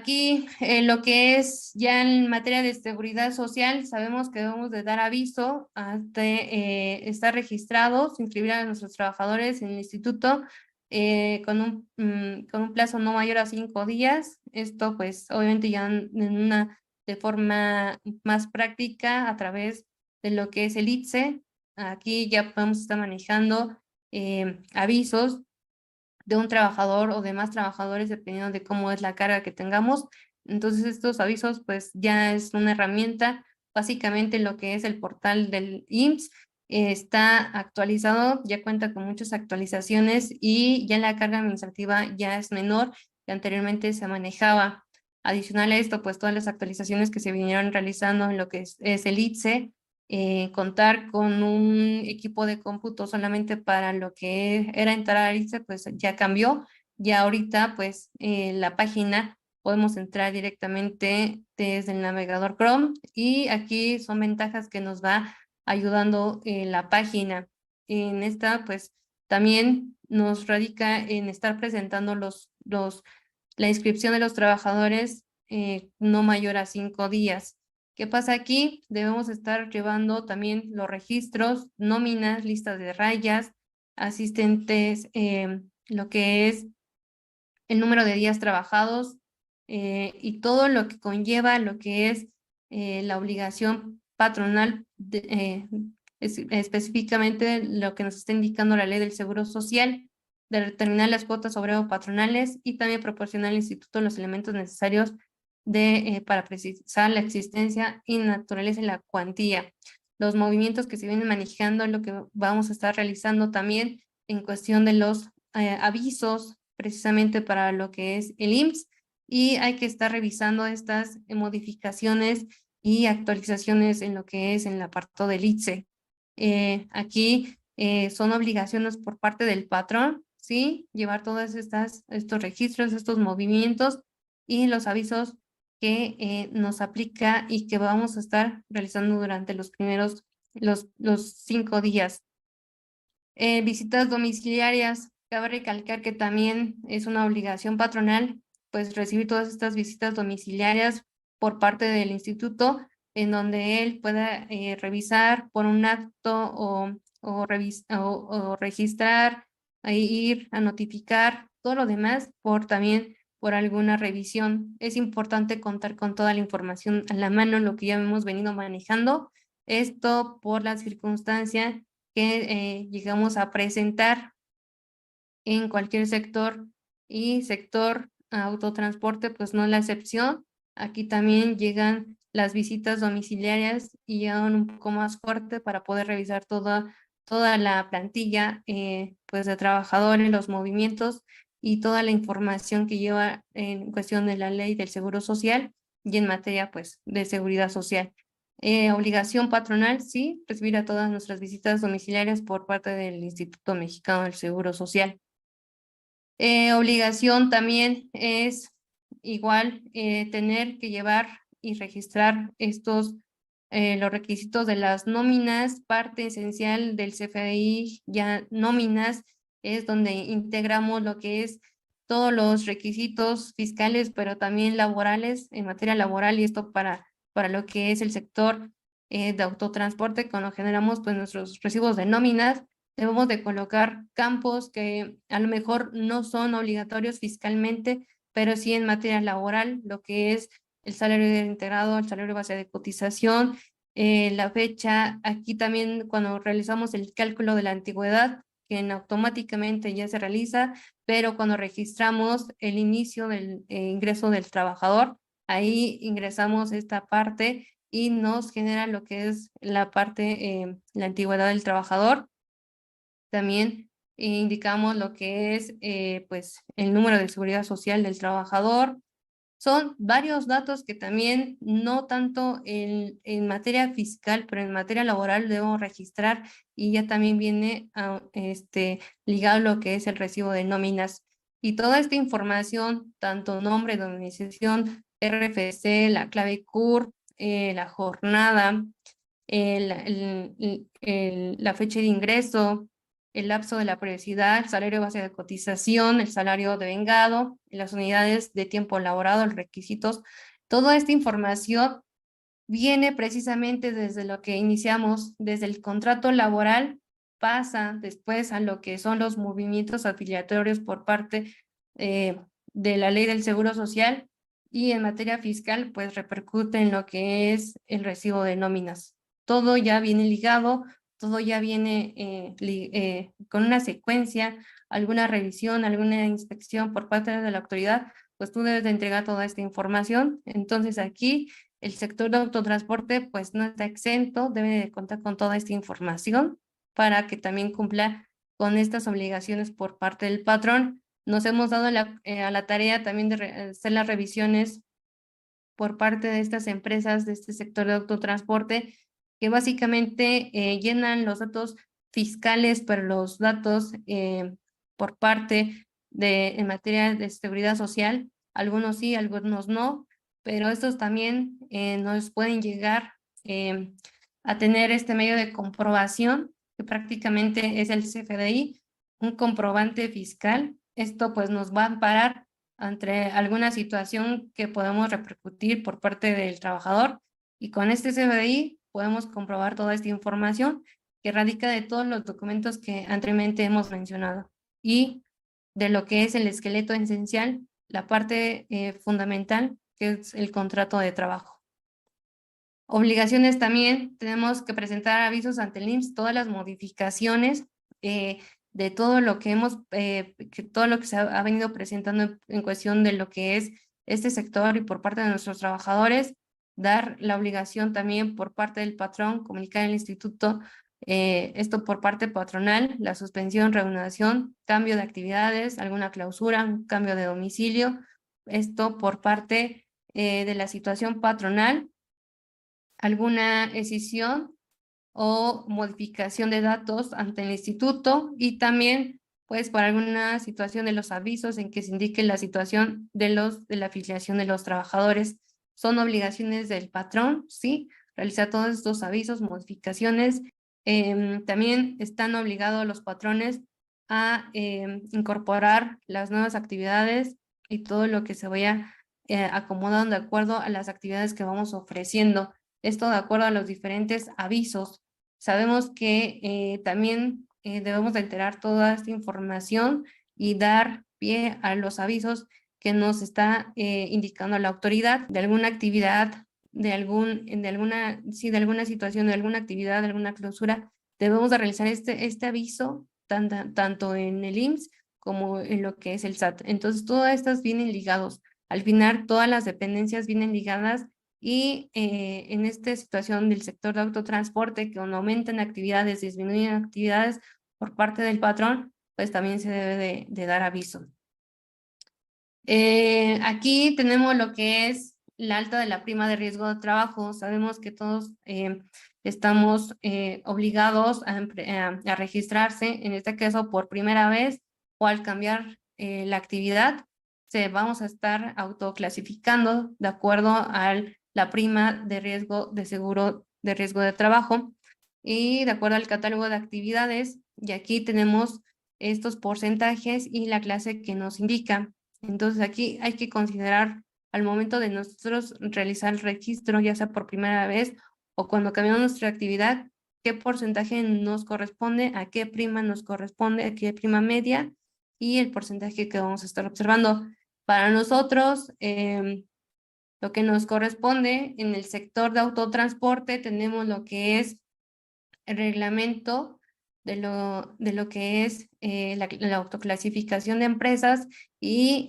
Aquí, lo que es ya en materia de seguridad social, sabemos que debemos de dar aviso ante estar registrados, inscribir a nuestros trabajadores en el instituto con un plazo no mayor a 5 días. Esto pues obviamente ya de forma más práctica a través de lo que es el ITSE. Aquí ya podemos estar manejando avisos de un trabajador o de más trabajadores dependiendo de cómo es la carga que tengamos. Entonces estos avisos pues ya es una herramienta, básicamente lo que es el portal del IMSS está actualizado, ya cuenta con muchas actualizaciones y ya la carga administrativa ya es menor que anteriormente se manejaba. Adicional a esto, pues todas las actualizaciones que se vinieron realizando en lo que es el ITSE, contar con un equipo de cómputo solamente para lo que era entrar a ITSE, pues ya cambió. Ya ahorita, pues la página podemos entrar directamente desde el navegador Chrome y aquí son ventajas que nos va ayudando la página. En esta, pues también nos radica en estar presentando la inscripción de los trabajadores no mayor a 5 días. ¿Qué pasa aquí? Debemos estar llevando también los registros, nóminas, listas de rayas, asistentes, lo que es el número de días trabajados y todo lo que conlleva lo que es la obligación patronal, específicamente lo que nos está indicando la ley del Seguro Social, de determinar las cuotas obrero-patronales y también proporcionar al instituto los elementos necesarios para precisar la existencia y naturaleza y la cuantía. Los movimientos que se vienen manejando, lo que vamos a estar realizando también en cuestión de los avisos precisamente para lo que es el IMSS y hay que estar revisando estas modificaciones y actualizaciones en lo que es en el apartado del ITSE. Aquí son obligaciones por parte del patrón, ¿sí? Llevar todos estos registros, estos movimientos y los avisos que nos aplica y que vamos a estar realizando durante los 5 días. Visitas domiciliarias. Cabe recalcar que también es una obligación patronal, pues recibir todas estas visitas domiciliarias por parte del instituto, en donde él pueda revisar por un acto o registrar, ir a notificar, todo lo demás también por alguna revisión. Es importante contar con toda la información a la mano, lo que ya hemos venido manejando. Esto por la circunstancia que llegamos a presentar en cualquier sector y sector autotransporte, pues no es la excepción. Aquí también llegan las visitas domiciliarias y llegan un poco más fuerte para poder revisar toda la plantilla pues de trabajadores, los movimientos y toda la información que lleva en cuestión de la ley del Seguro Social y en materia pues de seguridad social. Obligación patronal, sí, recibir a todas nuestras visitas domiciliarias por parte del Instituto Mexicano del Seguro Social. Obligación también es igual tener que llevar y registrar los requisitos de las nóminas, parte esencial del CFDI, ya nóminas, es donde integramos lo que es todos los requisitos fiscales, pero también laborales, en materia laboral, y esto para lo que es el sector de autotransporte, cuando generamos pues nuestros recibos de nóminas, debemos de colocar campos que a lo mejor no son obligatorios fiscalmente, pero sí en materia laboral, lo que es el salario integrado, el salario base de cotización, la fecha. Aquí también cuando realizamos el cálculo de la antigüedad, que automáticamente ya se realiza, pero cuando registramos el inicio del ingreso del trabajador, ahí ingresamos esta parte y nos genera lo que es la parte, la antigüedad del trabajador. También indicamos lo que es pues el número de seguridad social del trabajador. Son varios datos que también no tanto en materia fiscal, pero en materia laboral debemos registrar y ya también viene ligado lo que es el recibo de nóminas. Y toda esta información, tanto nombre, domiciliación, RFC, la clave CUR, la jornada, la fecha de ingreso, el lapso de la periodicidad, el salario base de cotización, el salario devengado, las unidades de tiempo laborado, los requisitos. Toda esta información viene precisamente desde lo que iniciamos, desde el contrato laboral, pasa después a lo que son los movimientos afiliatorios por parte de la ley del Seguro Social, y en materia fiscal pues repercute en lo que es el recibo de nóminas. Todo ya viene ligado, todo ya viene con una secuencia, alguna revisión, alguna inspección por parte de la autoridad, pues tú debes de entregar toda esta información. Entonces aquí el sector de autotransporte pues no está exento, debe de contar con toda esta información para que también cumpla con estas obligaciones por parte del patrón. Nos hemos dado a la tarea también de hacer las revisiones por parte de estas empresas de este sector de autotransporte, que básicamente llenan los datos fiscales, pero los datos por parte en materia de seguridad social, algunos sí, algunos no, pero estos también nos pueden llegar a tener este medio de comprobación, que prácticamente es el CFDI, un comprobante fiscal. Esto pues nos va a amparar ante alguna situación que podemos repercutir por parte del trabajador, y con este CFDI podemos comprobar toda esta información que radica de todos los documentos que anteriormente hemos mencionado y de lo que es el esqueleto esencial, la parte fundamental, que es el contrato de trabajo. Obligaciones también, tenemos que presentar avisos ante el IMSS, todas las modificaciones de todo lo que todo lo que se ha venido presentando en cuestión de lo que es este sector y por parte de nuestros trabajadores, dar la obligación también por parte del patrón, comunicar al instituto, esto por parte patronal, la suspensión, reanudación, cambio de actividades, alguna clausura, un cambio de domicilio, esto por parte de la situación patronal, alguna escisión o modificación de datos ante el instituto, y también pues por alguna situación de los avisos en que se indique la situación de la afiliación de los trabajadores. Son obligaciones del patrón, ¿sí? Realizar todos estos avisos, modificaciones. También están obligados los patrones a incorporar las nuevas actividades y todo lo que se vaya acomodando de acuerdo a las actividades que vamos ofreciendo. Esto de acuerdo a los diferentes avisos. Sabemos que también debemos de enterar toda esta información y dar pie a los avisos que nos está indicando la autoridad de alguna actividad, de alguna situación, de alguna actividad, de alguna clausura. Debemos de realizar este aviso tanto en el IMSS como en lo que es el SAT. Entonces, todas estas vienen ligados. Al final, todas las dependencias vienen ligadas, y en esta situación del sector de autotransporte, que cuando aumentan actividades, disminuyen actividades por parte del patrón, pues también se debe de dar aviso. Aquí tenemos lo que es la alta de la prima de riesgo de trabajo. Sabemos que todos estamos obligados a registrarse, en este caso por primera vez o al cambiar la actividad. Vamos a estar autoclasificando de acuerdo a la prima de riesgo de seguro de riesgo de trabajo y de acuerdo al catálogo de actividades, y aquí tenemos estos porcentajes y la clase que nos indica. Entonces aquí hay que considerar al momento de nosotros realizar el registro, ya sea por primera vez o cuando cambiamos nuestra actividad, qué porcentaje nos corresponde, a qué prima nos corresponde, a qué prima media y el porcentaje que vamos a estar observando. Para nosotros, lo que nos corresponde en el sector de autotransporte, tenemos lo que es el reglamento de lo que es la autoclasificación de empresas, y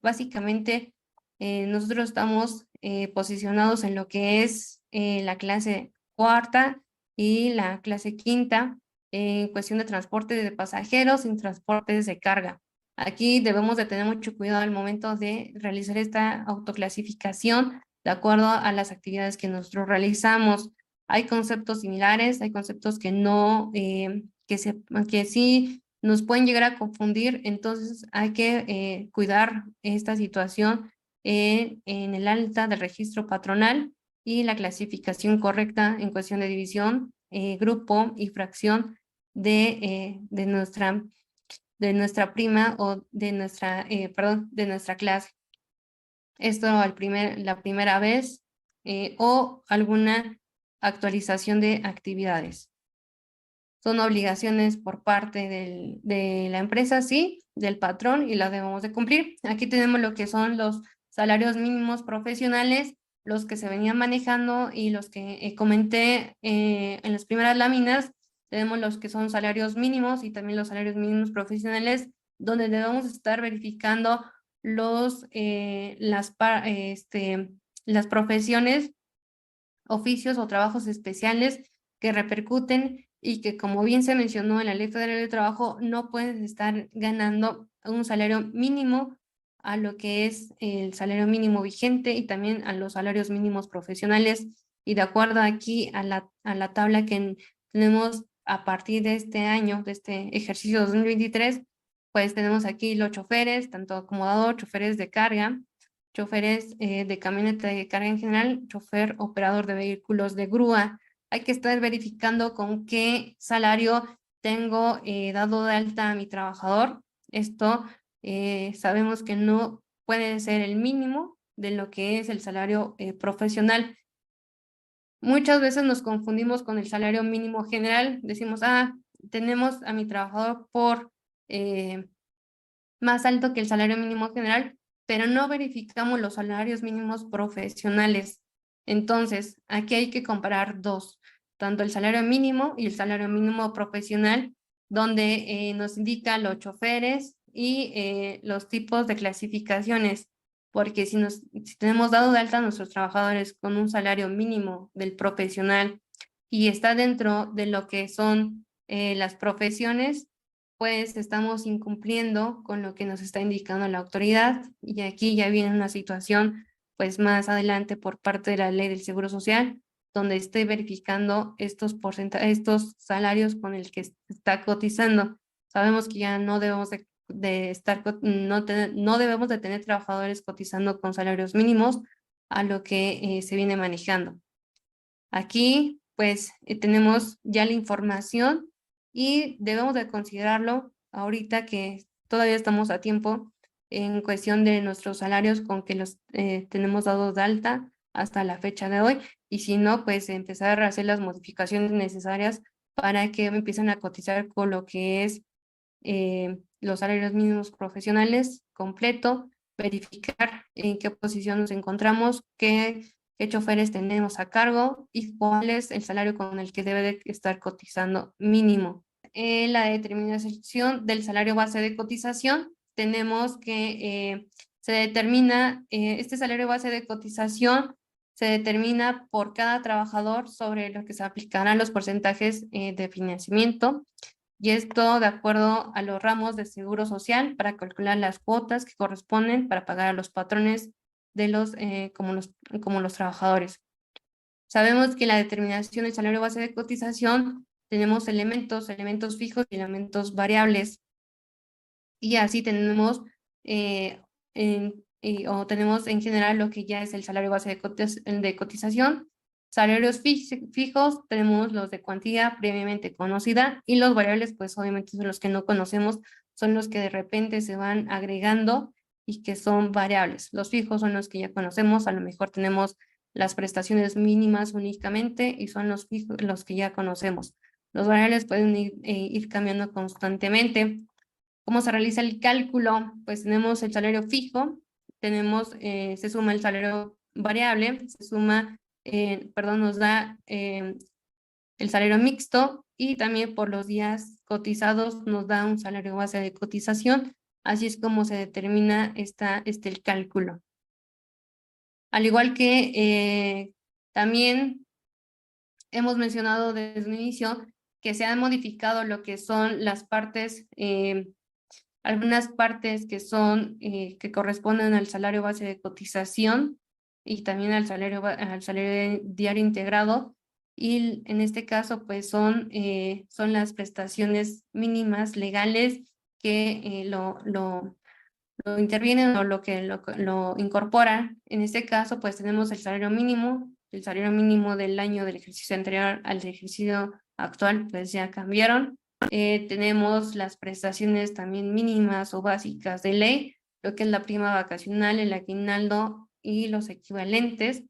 básicamente nosotros estamos posicionados en lo que es la clase cuarta y la clase quinta en cuestión de transporte de pasajeros y transportes de carga. Aquí debemos de tener mucho cuidado al momento de realizar esta autoclasificación de acuerdo a las actividades que nosotros realizamos. Hay conceptos similares, hay conceptos que no, que sí nos pueden llegar a confundir, entonces hay que cuidar esta situación en el alta del registro patronal y la clasificación correcta en cuestión de división, grupo y fracción de nuestra prima o de nuestra clase. Esto la primera vez o alguna actualización de actividades. Son obligaciones por parte de la empresa, sí, del patrón, y las debemos de cumplir. Aquí tenemos lo que son los salarios mínimos profesionales, los que se venían manejando y los que comenté en las primeras láminas. Tenemos los que son salarios mínimos y también los salarios mínimos profesionales, donde debemos estar verificando las profesiones, oficios o trabajos especiales que repercuten y que, como bien se mencionó en la Ley Federal de Trabajo, no pueden estar ganando un salario mínimo a lo que es el salario mínimo vigente y también a los salarios mínimos profesionales. Y de acuerdo aquí a la tabla que tenemos a partir de este año, de este ejercicio 2023, pues tenemos aquí los choferes, tanto acomodador, choferes de carga, choferes de camioneta de carga en general, chofer operador de vehículos de grúa. Hay que estar verificando con qué salario tengo dado de alta a mi trabajador. Esto sabemos que no puede ser el mínimo de lo que es el salario profesional. Muchas veces nos confundimos con el salario mínimo general. Decimos, tenemos a mi trabajador por más alto que el salario mínimo general, pero no verificamos los salarios mínimos profesionales. Entonces, aquí hay que comparar dos, tanto el salario mínimo y el salario mínimo profesional, donde nos indica los choferes y los tipos de clasificaciones, porque si tenemos dado de alta a nuestros trabajadores con un salario mínimo del profesional y está dentro de lo que son las profesiones, pues estamos incumpliendo con lo que nos está indicando la autoridad, y aquí ya viene una situación pues más adelante por parte de la Ley del Seguro Social, donde esté verificando estos salarios con el que está cotizando. Sabemos que ya no debemos no debemos de tener trabajadores cotizando con salarios mínimos a lo que se viene manejando. Aquí pues tenemos ya la información y debemos de considerarlo ahorita que todavía estamos a tiempo en cuestión de nuestros salarios con que los tenemos dados de alta hasta la fecha de hoy, y si no, pues empezar a hacer las modificaciones necesarias para que empiecen a cotizar con lo que es los salarios mínimos profesionales completo, verificar en qué posición nos encontramos, qué choferes tenemos a cargo y cuál es el salario con el que debe de estar cotizando mínimo. En la determinación del salario base de cotización, tenemos que se determina, este salario base de cotización se determina por cada trabajador sobre lo que se aplicarán los porcentajes de financiamiento, y esto de acuerdo a los ramos de seguro social para calcular las cuotas que corresponden para pagar a los patrones de como los trabajadores. Sabemos que la determinación del salario base de cotización tenemos elementos fijos y elementos variables, y así tenemos tenemos en general lo que ya es el salario base de cotización. Salarios fijos, tenemos los de cuantía previamente conocida, y los variables pues obviamente son los que no conocemos, son los que de repente se van agregando y que son variables. Los fijos son los que ya conocemos, a lo mejor tenemos las prestaciones mínimas únicamente y son los fijos los que ya conocemos. Los variables pueden ir cambiando constantemente. ¿Cómo se realiza el cálculo? Pues tenemos el salario fijo, se suma el salario variable, nos da el salario mixto, y también por los días cotizados nos da un salario base de cotización. Así es como se determina el cálculo. Al igual que también hemos mencionado desde un inicio que se han modificado lo que son las partes, algunas partes que corresponden al salario base de cotización y también al salario diario integrado, y en este caso pues son las prestaciones mínimas legales que lo intervienen o lo incorporan. En este caso pues tenemos el salario mínimo del año del ejercicio anterior al ejercicio actual pues ya cambiaron. Tenemos las prestaciones también mínimas o básicas de ley, lo que es la prima vacacional, el aguinaldo y los equivalentes.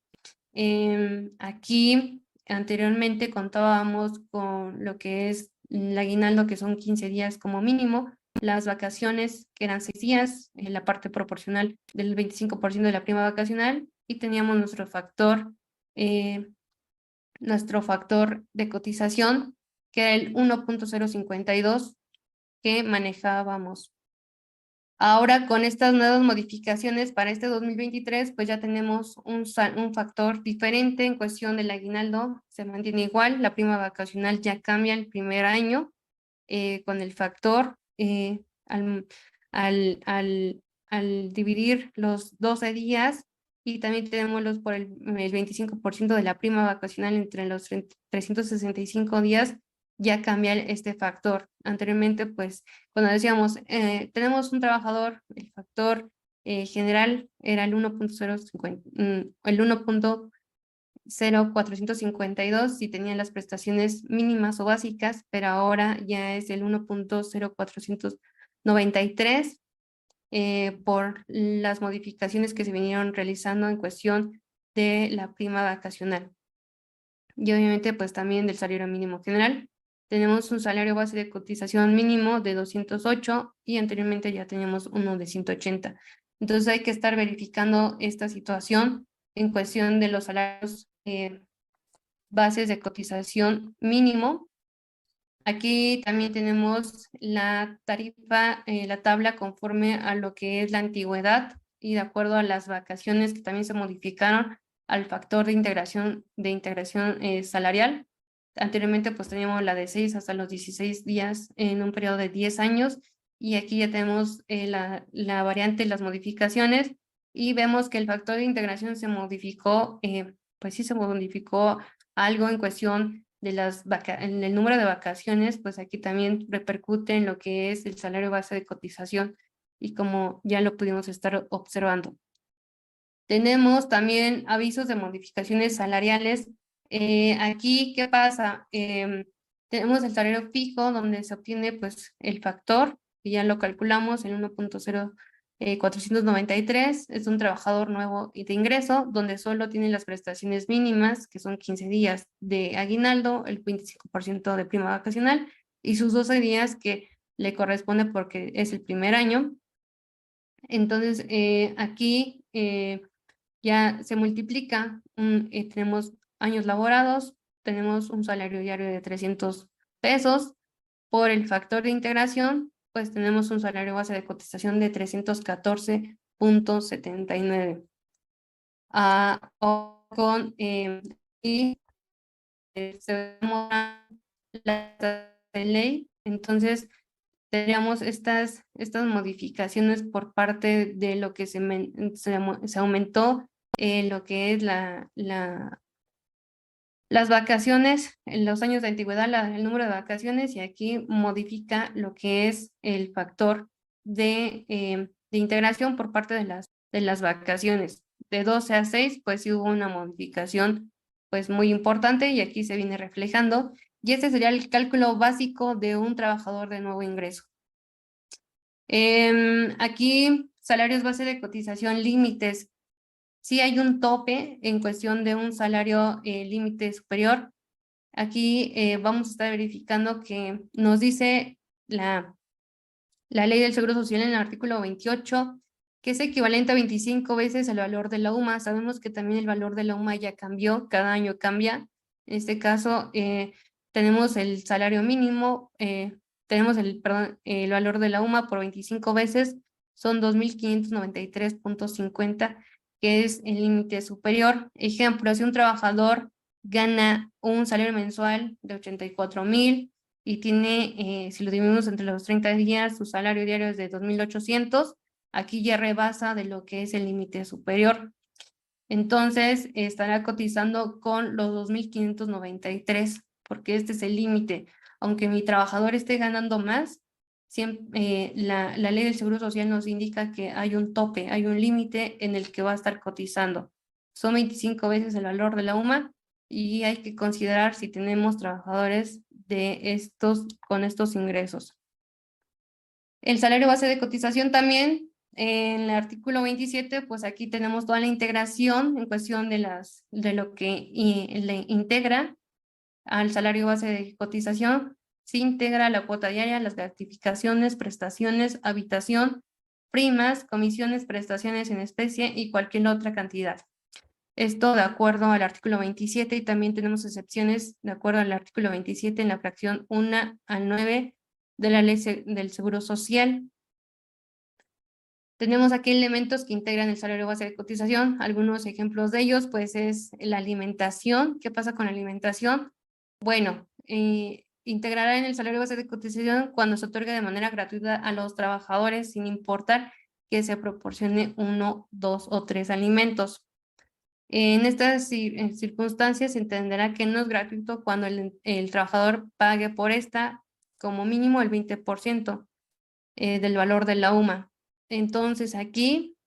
Aquí anteriormente contábamos con lo que es el aguinaldo, que son 15 días como mínimo, las vacaciones, que eran 6 días, la parte proporcional del 25% de la prima vacacional, y teníamos nuestro factor de cotización, que era el 1.052 que manejábamos. Ahora, con estas nuevas modificaciones para este 2023, pues ya tenemos un factor diferente en cuestión del aguinaldo, se mantiene igual, la prima vacacional ya cambia el primer año con el factor al, al dividir los 12 días, y también tenemos por el 25% de la prima vacacional entre los 365 días, ya cambia este factor. Anteriormente, pues, cuando decíamos, tenemos un trabajador, el factor general era el 1.0452 si tenían las prestaciones mínimas o básicas, pero ahora ya es el 1.0493 por las modificaciones que se vinieron realizando en cuestión de la prima vacacional. Y obviamente pues también del salario mínimo general. Tenemos un salario base de cotización mínimo de 208 y anteriormente ya teníamos uno de 180. Entonces hay que estar verificando esta situación en cuestión de los salarios bases de cotización mínimo. Aquí también tenemos la tarifa, la tabla conforme a lo que es la antigüedad y de acuerdo a las vacaciones que también se modificaron al factor de integración salarial. Anteriormente pues teníamos la de 6 hasta los 16 días en un periodo de 10 años, y aquí ya tenemos la variante, las modificaciones, y vemos que el factor de integración se modificó, pues sí se modificó algo en cuestión de en el número de vacaciones, pues aquí también repercute en lo que es el salario base de cotización, y como ya lo pudimos estar observando. Tenemos también avisos de modificaciones salariales. Aquí, ¿qué pasa? Tenemos el salario fijo, donde se obtiene pues el factor, que ya lo calculamos en 1.0493, es un trabajador nuevo y de ingreso, donde solo tiene las prestaciones mínimas, que son 15 días de aguinaldo, el 25% de prima vacacional, y sus 12 días que le corresponde porque es el primer año. Entonces, aquí ya se multiplica, tenemos años laborados, tenemos un salario diario de 300 pesos, por el factor de integración, pues tenemos un salario base de cotización de 314.79. Con y se la ley, entonces tendríamos estas modificaciones por parte de lo que se aumentó lo que es las vacaciones, en los años de antigüedad, el número de vacaciones, y aquí modifica lo que es el factor de integración por parte de las vacaciones. De 12 a 6, pues sí hubo una modificación pues muy importante, y aquí se viene reflejando, y este sería el cálculo básico de un trabajador de nuevo ingreso. Aquí, salarios base de cotización límites. Sí hay un tope en cuestión de un salario límite superior. Aquí vamos a estar verificando que nos dice la ley del Seguro Social en el artículo 28, que es equivalente a 25 veces el valor de la UMA. Sabemos que también el valor de la UMA ya cambió, cada año cambia. En este caso, tenemos el salario mínimo, tenemos el valor de la UMA por 25 veces, son 2.593.50, que es el límite superior. Ejemplo, si un trabajador gana un salario mensual de 84,000 y tiene, si lo dividimos entre los 30 días, su salario diario es de 2.800, aquí ya rebasa de lo que es el límite superior. Entonces, estará cotizando con los 2.593, porque este es el límite. Aunque mi trabajador esté ganando más, siempre, la ley del Seguro Social nos indica que hay un tope, hay un límite en el que va a estar cotizando. Son 25 veces el valor de la UMA, y hay que considerar si tenemos trabajadores con estos ingresos. El salario base de cotización también, en el artículo 27, pues aquí tenemos toda la integración en cuestión de lo que le integra al salario base de cotización. Se integra la cuota diaria, las gratificaciones, prestaciones, habitación, primas, comisiones, prestaciones en especie y cualquier otra cantidad. Esto de acuerdo al artículo 27, y también tenemos excepciones de acuerdo al artículo 27 en la fracción 1 al 9 de la ley del Seguro Social. Tenemos aquí elementos que integran el salario base de cotización. Algunos ejemplos de ellos, pues, es la alimentación. ¿Qué pasa con la alimentación? Bueno, integrará en el salario base de cotización cuando se otorgue de manera gratuita a los trabajadores, sin importar que se proporcione 1, 2 o 3 alimentos. En estas circunstancias se entenderá que no es gratuito cuando el trabajador pague por esta como mínimo el 20% del valor de la UMA. Entonces aquí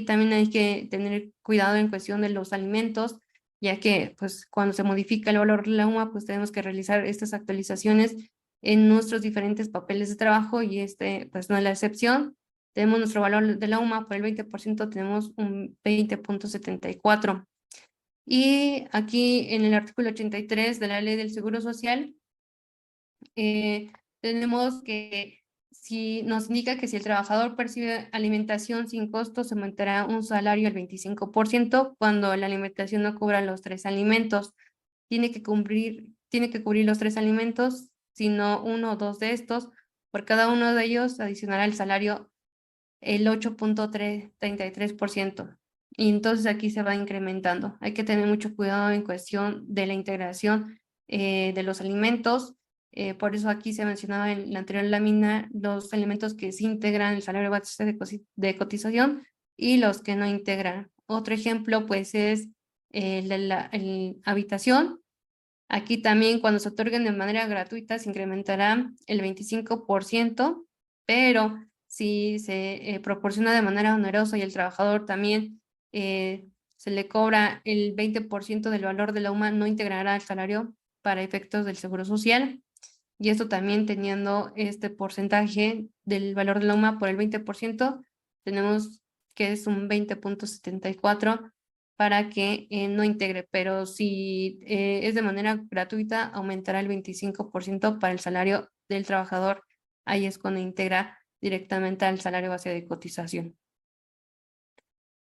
también hay que tener cuidado en cuestión de los alimentos, ya que pues cuando se modifica el valor de la UMA, pues tenemos que realizar estas actualizaciones en nuestros diferentes papeles de trabajo, y pues no es la excepción. Tenemos nuestro valor de la UMA por el 20%, tenemos un 20.74. Y aquí en el artículo 83 de la Ley del Seguro Social, tenemos que nos indica que si el trabajador percibe alimentación sin costo, se aumentará un salario al 25% cuando la alimentación no cubra los 3 alimentos. Tiene que cubrir los 3 alimentos, sino 1 o 2 de estos. Por cada uno de ellos adicionará el salario el 8.33%. Y entonces aquí se va incrementando. Hay que tener mucho cuidado en cuestión de la integración de los alimentos. Por eso aquí se mencionaba en la anterior lámina los elementos que sí integran el salario base de cotización y los que no integran. Otro ejemplo pues es la habitación. Aquí también cuando se otorguen de manera gratuita se incrementará el 25%, pero si se proporciona de manera onerosa y el trabajador también se le cobra el 20% del valor de la UMA, no integrará el salario para efectos del Seguro Social. Y esto también teniendo este porcentaje del valor de la UMA por el 20%, tenemos que es un 20.74 para que no integre, pero si es de manera gratuita, aumentará el 25% para el salario del trabajador. Ahí es cuando integra directamente al salario base de cotización.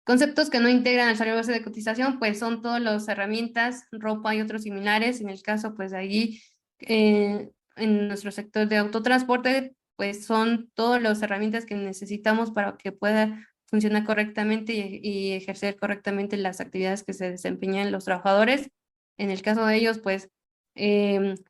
Conceptos que no integran al salario base de cotización, pues son todas las herramientas, ropa y otros similares. En el caso, pues de allí, en nuestro sector de autotransporte, pues son todas las herramientas que necesitamos para que pueda funcionar correctamente y ejercer correctamente las actividades que se desempeñan los trabajadores. En el caso de ellos, pues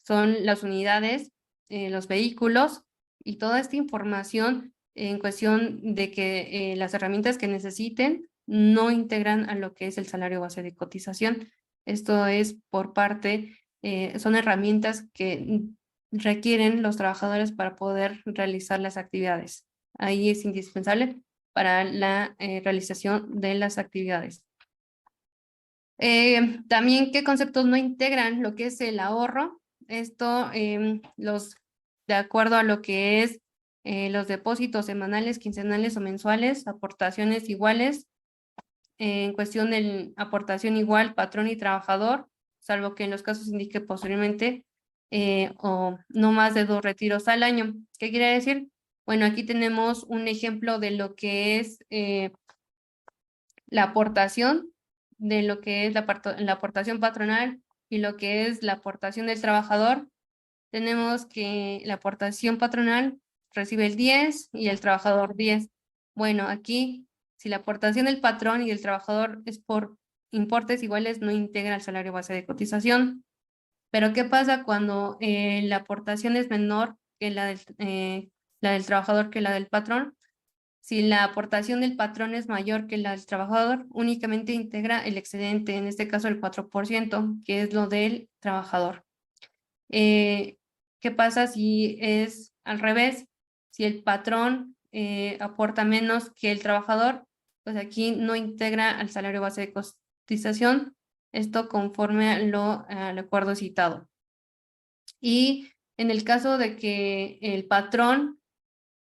son las unidades, los vehículos y toda esta información en cuestión de que las herramientas que necesiten no integran a lo que es el salario base de cotización. Esto es por parte, son herramientas que requieren los trabajadores para poder realizar las actividades. Ahí es indispensable para la realización de las actividades. También, ¿qué conceptos no integran lo que es el ahorro? Esto, de acuerdo a lo que es los depósitos semanales, quincenales o mensuales, aportaciones iguales, en cuestión de aportación igual, patrón y trabajador, salvo que en los casos indique posteriormente, o no más de 2 retiros al año. ¿Qué quiere decir? Bueno, aquí tenemos un ejemplo de lo que es la aportación, de lo que es la aportación patronal y lo que es la aportación del trabajador. Tenemos que la aportación patronal recibe el 10 y el trabajador 10. Bueno, aquí, si la aportación del patrón y del trabajador es por importes iguales, no integra el salario base de cotización. Pero ¿qué pasa cuando la aportación es menor que la del trabajador que la del patrón? Si la aportación del patrón es mayor que la del trabajador, únicamente integra el excedente, en este caso el 4%, que es lo del trabajador. ¿Qué pasa si es al revés? Si el patrón aporta menos que el trabajador, pues aquí no integra al salario base de cotización, esto conforme al acuerdo citado. Y En el caso de que el patrón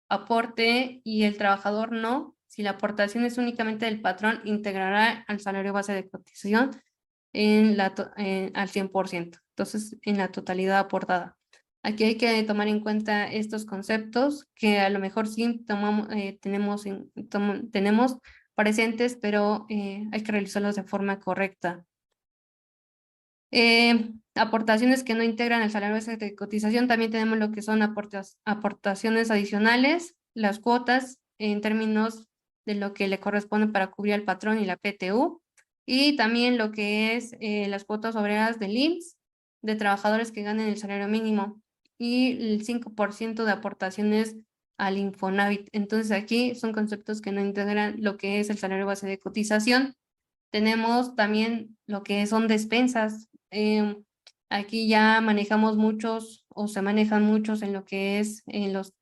aporte y el trabajador no, si la aportación es únicamente del patrón, integrará al salario base de cotización al 100%, entonces en la totalidad aportada. Aquí hay que tomar en cuenta estos conceptos que a lo mejor sí tenemos presentes, pero hay que realizarlos de forma correcta. Aportaciones que no integran el salario base de cotización, también tenemos lo que son aportaciones adicionales, las cuotas en términos de lo que le corresponde para cubrir al patrón y la PTU, y también lo que es las cuotas obreras del IMSS de trabajadores que ganen el salario mínimo y el 5% de aportaciones al Infonavit. Entonces aquí son conceptos que no integran lo que es el salario base de cotización. Tenemos también lo que son despensas. Aquí ya manejamos muchos o se manejan muchos en lo que es en los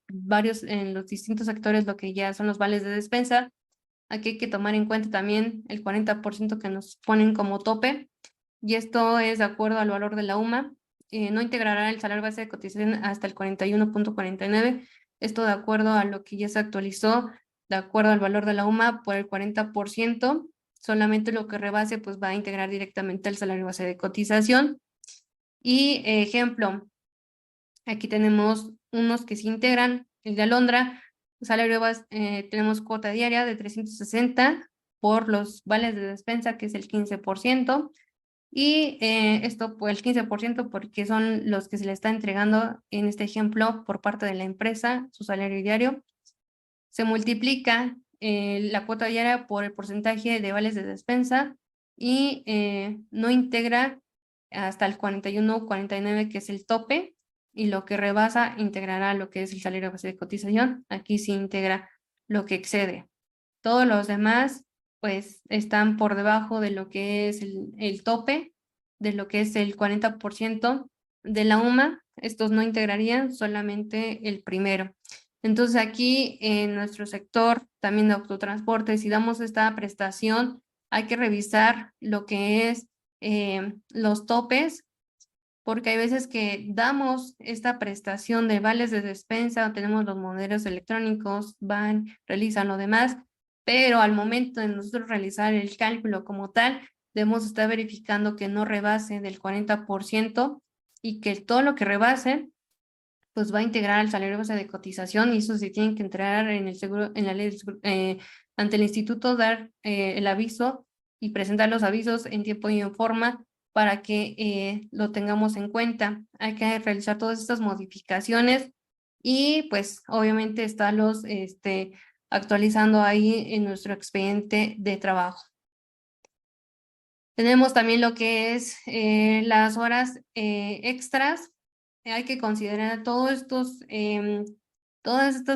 distintos sectores lo que ya son los vales de despensa. Aquí hay que tomar en cuenta también el 40% que nos ponen como tope, y esto es de acuerdo al valor de la UMA. No integrará el salario base de cotización hasta el 41.49. Esto de acuerdo a lo que ya se actualizó, de acuerdo al valor de la UMA por el 40%. Solamente lo que rebase pues va a integrar directamente el salario base de cotización. Y ejemplo, aquí tenemos unos que se integran, el de Alondra, salario base, tenemos cuota diaria de 360 por los vales de despensa, que es el 15%, y esto pues el 15% porque son los que se le está entregando en este ejemplo por parte de la empresa, su salario diario. Se multiplica la cuota diaria por el porcentaje de vales de despensa y no integra hasta el 41.49, que es el tope, y lo que rebasa integrará lo que es el salario base de cotización. Aquí sí integra lo que excede. Todos los demás pues están por debajo de lo que es el tope, de lo que es el 40% de la UMA. Estos no integrarían, solamente el primero. Entonces aquí en nuestro sector también de autotransporte, si damos esta prestación, hay que revisar lo que es los topes, porque hay veces que damos esta prestación de vales de despensa, tenemos los monedas electrónicos, van, realizan lo demás, pero al momento de nosotros realizar el cálculo como tal, debemos estar verificando que no rebase del 40% y que todo lo que rebase pues va a integrar al salario base de cotización, y eso se tiene que entrar en el seguro, en la ley ante el instituto, dar el aviso y presentar los avisos en tiempo y en forma para que lo tengamos en cuenta. Hay que realizar todas estas modificaciones y pues obviamente estarlos actualizando ahí en nuestro expediente de trabajo. Tenemos también lo que es las horas extras. Hay que considerar todos estos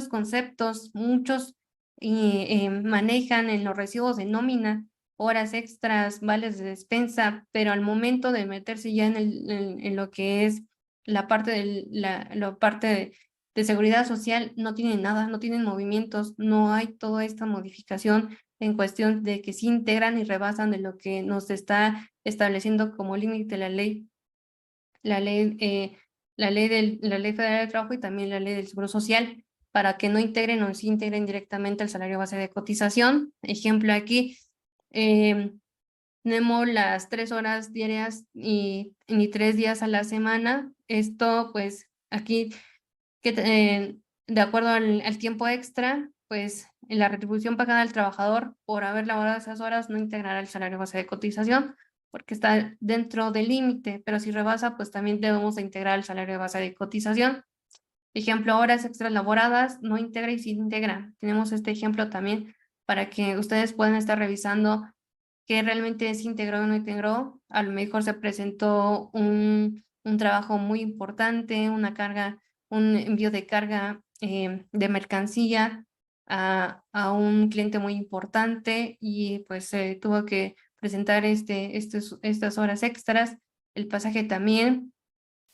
conceptos. Muchos manejan en los recibos de nómina horas extras, vales de despensa, pero al momento de meterse ya en lo que es la parte de seguridad social, no tienen nada, no tienen movimientos, no hay toda esta modificación en cuestión de que se integran y rebasan de lo que nos está estableciendo como límite la ley, la ley federal del trabajo y también la ley del seguro social, para que no integren o sí integren directamente el salario base de cotización. Ejemplo aquí, tenemos las 3 horas diarias y 3 días a la semana. Esto pues aquí de acuerdo al tiempo extra, pues la retribución pagada al trabajador por haber laborado esas horas no integrará el salario base de cotización porque está dentro del límite, pero si rebasa, pues también debemos de integrar el salario base de cotización. Ejemplo, horas extras laboradas, no integra y sí integra. Tenemos este ejemplo también para que ustedes puedan estar revisando qué realmente se integró o no integró. A lo mejor se presentó un trabajo muy importante, una carga, un envío de carga de mercancía a un cliente muy importante y pues se tuvo que presentar estas horas extras. El pasaje también,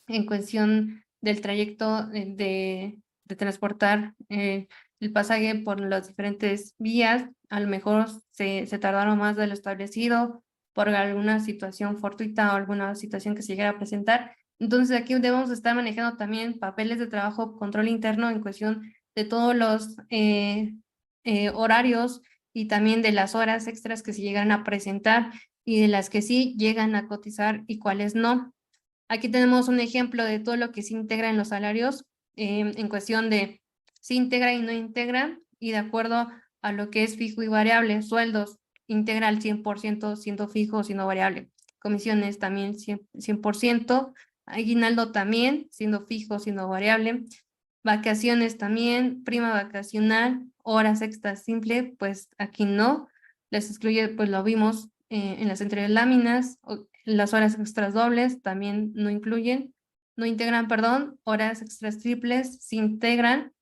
en cuestión del trayecto de transportar el pasaje por las diferentes vías, a lo mejor se tardaron más de lo establecido por alguna situación fortuita o alguna situación que se llegara a presentar, Entonces aquí debemos estar manejando también papeles de trabajo, control interno en cuestión de todos los horarios y también de las horas extras que se llegan a presentar y de las que sí llegan a cotizar y cuáles no. Aquí tenemos un ejemplo de todo lo que se integra en los salarios en cuestión de si integra y no integra, y de acuerdo a lo que es fijo y variable, sueldos integra al 100% siendo fijo o siendo variable, comisiones también 100%, aguinaldo también siendo fijo siendo variable, vacaciones también, prima vacacional, horas extras simple, pues aquí no, les excluye, pues lo vimos en las anteriores láminas, las horas extras dobles también no incluyen, no integran, perdón, horas extras triples, sí integran,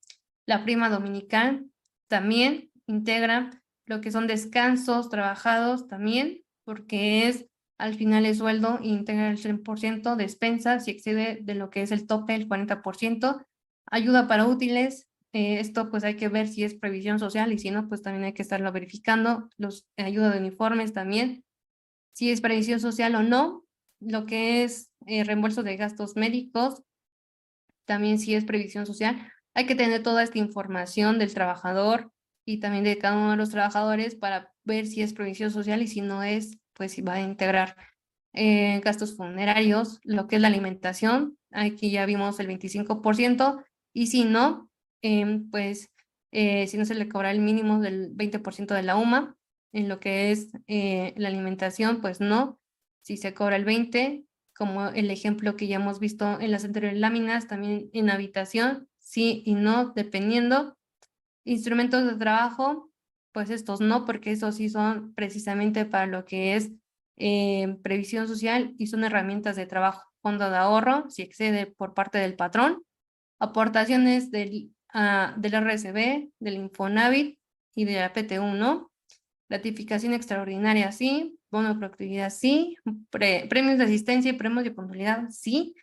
la prima dominical también integra lo que son descansos trabajados también, porque es al final el sueldo e integra el 100%, despensa si excede de lo que es el tope, el 40%, ayuda para útiles, esto pues hay que ver si es previsión social y si no, pues también hay que estarlo verificando, los ayuda de uniformes también, si es previsión social o no, lo que es reembolso de gastos médicos, también si es previsión social, hay que tener toda esta información del trabajador y también de cada uno de los trabajadores para ver si es previsión social y si no es, pues si va a integrar gastos funerarios, lo que es la alimentación, aquí ya vimos el 25%, y si no, pues si no se le cobra el mínimo del 20% de la UMA, en lo que es la alimentación, pues no, si se cobra el 20%, como el ejemplo que ya hemos visto en las anteriores láminas, también en habitación, sí y no, dependiendo. Instrumentos de trabajo, pues estos no, porque esos sí son precisamente para lo que es previsión social y son herramientas de trabajo. Fondo de ahorro, si excede por parte del patrón. Aportaciones del RSB, del Infonavit y de la PTU, ¿no? Gratificación extraordinaria, sí. Bono de productividad, sí. Premios de asistencia y premios de puntualidad, sí.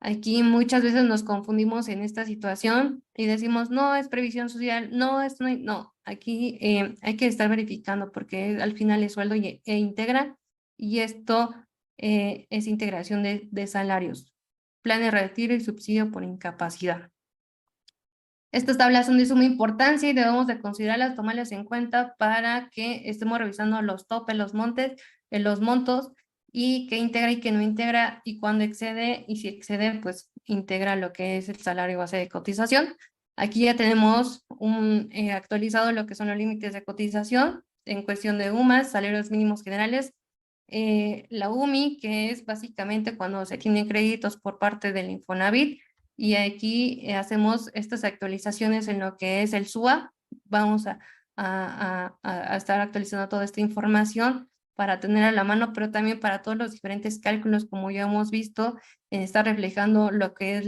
Aquí muchas veces nos confundimos en esta situación y decimos, no, es previsión social, no, esto no, no. Aquí hay que estar verificando porque al final es sueldo e integra y esto es integración de salarios. Plan de retiro y subsidio por incapacidad. Estas tablas son de suma importancia y debemos de considerarlas, tomarlas en cuenta para que estemos revisando los topes, los montos y qué integra y qué no integra y cuándo excede y si excede, pues integra lo que es el salario base de cotización. Aquí ya tenemos actualizado lo que son los límites de cotización en cuestión de UMAS, salarios mínimos generales. La UMI, que es básicamente cuando se tienen créditos por parte del Infonavit, y aquí hacemos estas actualizaciones en lo que es el SUA. Vamos a estar actualizando toda esta información para tener a la mano, pero también para todos los diferentes cálculos, como ya hemos visto, está reflejando lo que es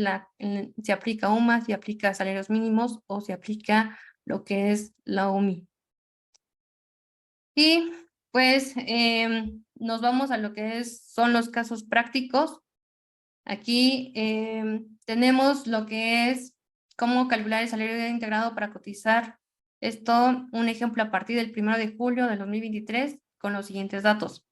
si aplica UMA, si aplica salarios mínimos o si aplica lo que es la UMI. Y pues nos vamos a lo que son los casos prácticos. Aquí tenemos lo que es cómo calcular el salario integrado para cotizar. Esto, un ejemplo a partir del 1 de julio del 2023 con los siguientes datos.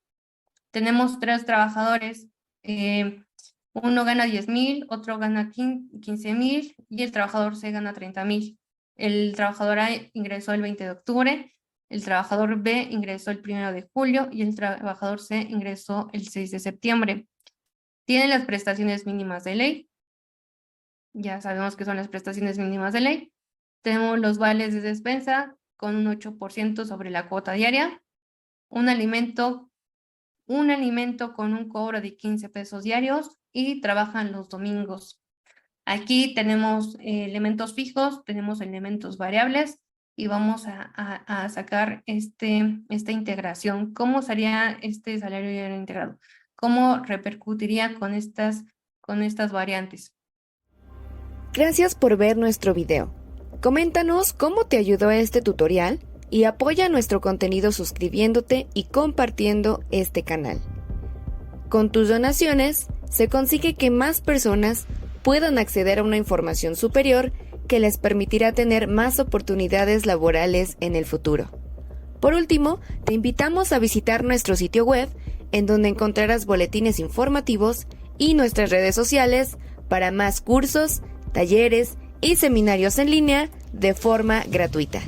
Tenemos 3 trabajadores, uno gana 10,000, otro gana 15,000 y el trabajador C gana 30,000. El trabajador A ingresó el 20 de octubre, el trabajador B ingresó el 1 de julio y el trabajador C ingresó el 6 de septiembre. Tienen las prestaciones mínimas de ley. Ya sabemos que son las prestaciones mínimas de ley. Tenemos los vales de despensa con un 8% sobre la cuota diaria. Un alimento con un cobro de 15 pesos diarios y trabajan los domingos. Aquí tenemos elementos fijos, tenemos elementos variables y vamos a sacar esta integración. ¿Cómo sería este salario diario integrado? ¿Cómo repercutiría con estas variantes? Gracias por ver nuestro video. Coméntanos cómo te ayudó este tutorial y apoya nuestro contenido suscribiéndote y compartiendo este canal. Con tus donaciones se consigue que más personas puedan acceder a una información superior que les permitirá tener más oportunidades laborales en el futuro. Por último, te invitamos a visitar nuestro sitio web en donde encontrarás boletines informativos y nuestras redes sociales para más cursos, talleres y seminarios en línea de forma gratuita.